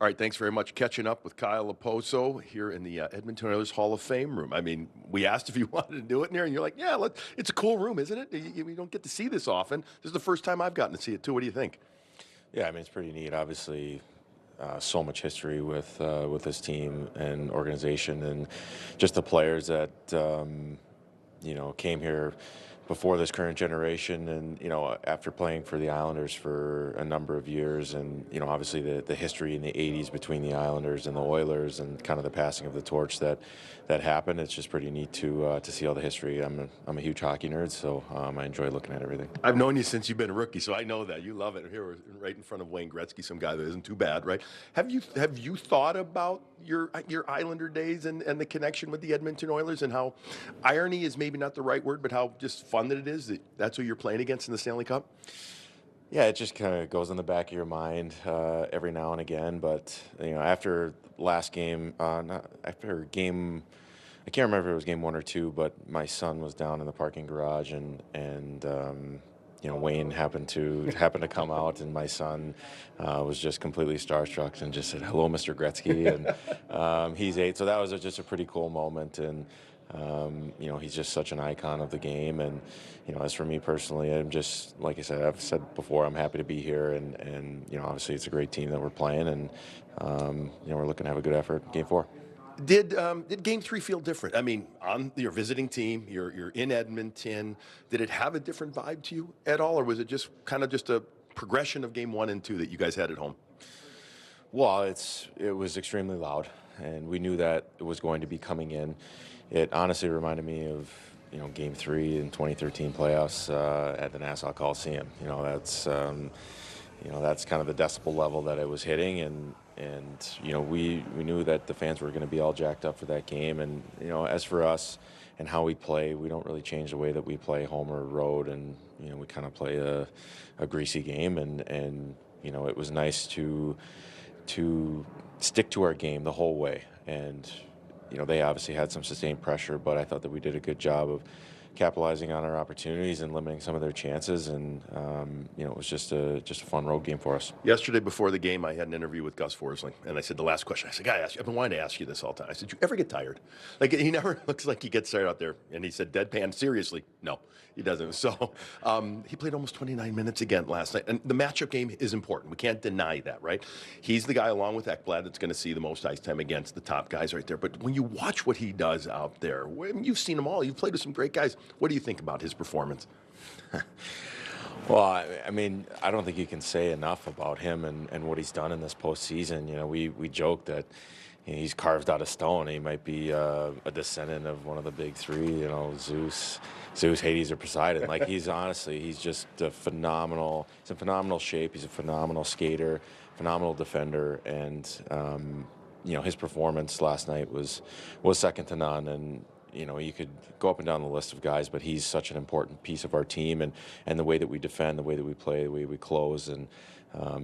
All right, thanks very much. Catching up with Kyle Laposo here in the Edmonton Oilers Hall of Fame room. I mean, we asked if you wanted to do it in there, and you're like, yeah, it's a cool room, isn't it? You don't get to see this often. This is the first time I've gotten to see it, too. What do you think? Yeah, I mean, it's pretty neat. Obviously, so much history with this team and organization, and just the players that came here before this current generation, and after playing for the Islanders for a number of years, and obviously the history in the '80s between the Islanders and the Oilers, and kind of the passing of the torch that happened. It's just pretty neat to see all the history. I'm a huge hockey nerd, so I enjoy looking at everything. I've known you since you've been a rookie, so I know that you love it. Here, we're right in front of Wayne Gretzky, some guy that isn't too bad, right? Have you thought about your Islander days and the connection with the Edmonton Oilers, and how irony is maybe not the right word, but how just fun that it is that's who you're playing against in the Stanley Cup? Yeah, it just kind of goes in the back of your mind every now and again. But after last game, not after game, I can't remember if it was game one or two, but my son was down in the parking garage, and Wayne happened to come out, and my son was just completely starstruck and just said, "Hello, Mr. Gretzky," and he's 8, so that was just a pretty cool moment. And he's just such an icon of the game. And as for me personally, I'm just, like I said, I've said before, I'm happy to be here, and obviously it's a great team that we're playing, and we're looking to have a good effort game 4. Did Game 3 feel different? I mean, on your visiting team, you're in Edmonton. Did it have a different vibe to you at all, or was it just kind of just a progression of Game 1 and 2 that you guys had at home? Well, it was extremely loud, and we knew that it was going to be coming in. It honestly reminded me of Game 3 in 2013 playoffs at the Nassau Coliseum. That's kind of the decibel level that it was hitting, and we knew that the fans were going to be all jacked up for that game. And as for us and how we play, we don't really change the way that we play home or road, and we kind of play a greasy game, and it was nice to stick to our game the whole way. And they obviously had some sustained pressure, but I thought that we did a good job of capitalizing on our opportunities and limiting some of their chances. And it was just a fun road game for us. Yesterday before the game, I had an interview with Gus Forsling, and I said the last question. I said, "Guy, I've been wanting to ask you this all the time." I said, "You ever get tired?" Like, he never looks like he gets tired out there. And he said, deadpan, seriously, no, he doesn't. So he played almost 29 minutes again last night, and the matchup game is important. We can't deny that, right? He's the guy along with Ekblad that's going to see the most ice time against the top guys right there. But when you watch what he does out there, you've seen them all. You've played with some great guys. What do you think about his performance? Well, I mean, I don't think you can say enough about him and what he's done in this postseason. We joke that he's carved out of stone. He might be a descendant of one of the big three, Zeus, Hades, or Poseidon. Like, he's just he's in phenomenal shape. He's a phenomenal skater, phenomenal defender, and his performance last night was second to none. And you could go up and down the list of guys, but he's such an important piece of our team, and the way that we defend, the way that we play, the way we close, and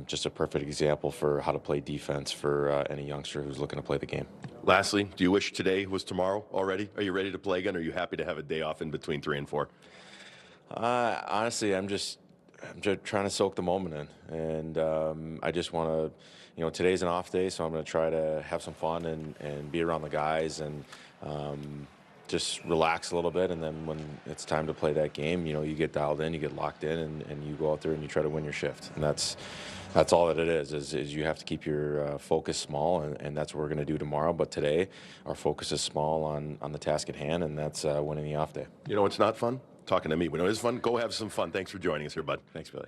just a perfect example for how to play defense for any youngster who's looking to play the game. Lastly, do you wish today was tomorrow already? Are you ready to play again? Or are you happy to have a day off in between 3 and 4? Honestly, I'm just trying to soak the moment in, and I just want to, today's an off day, so I'm going to try to have some fun and be around the guys, and just relax a little bit. And then when it's time to play that game, you get dialed in, you get locked in, and you go out there and you try to win your shift. And that's all that it is you have to keep your focus small, and that's what we're going to do tomorrow. But today, our focus is small on the task at hand, and that's winning the off day. It's not fun? Talking to me. We know it's fun. Go have some fun. Thanks for joining us here, bud. Thanks, Billy.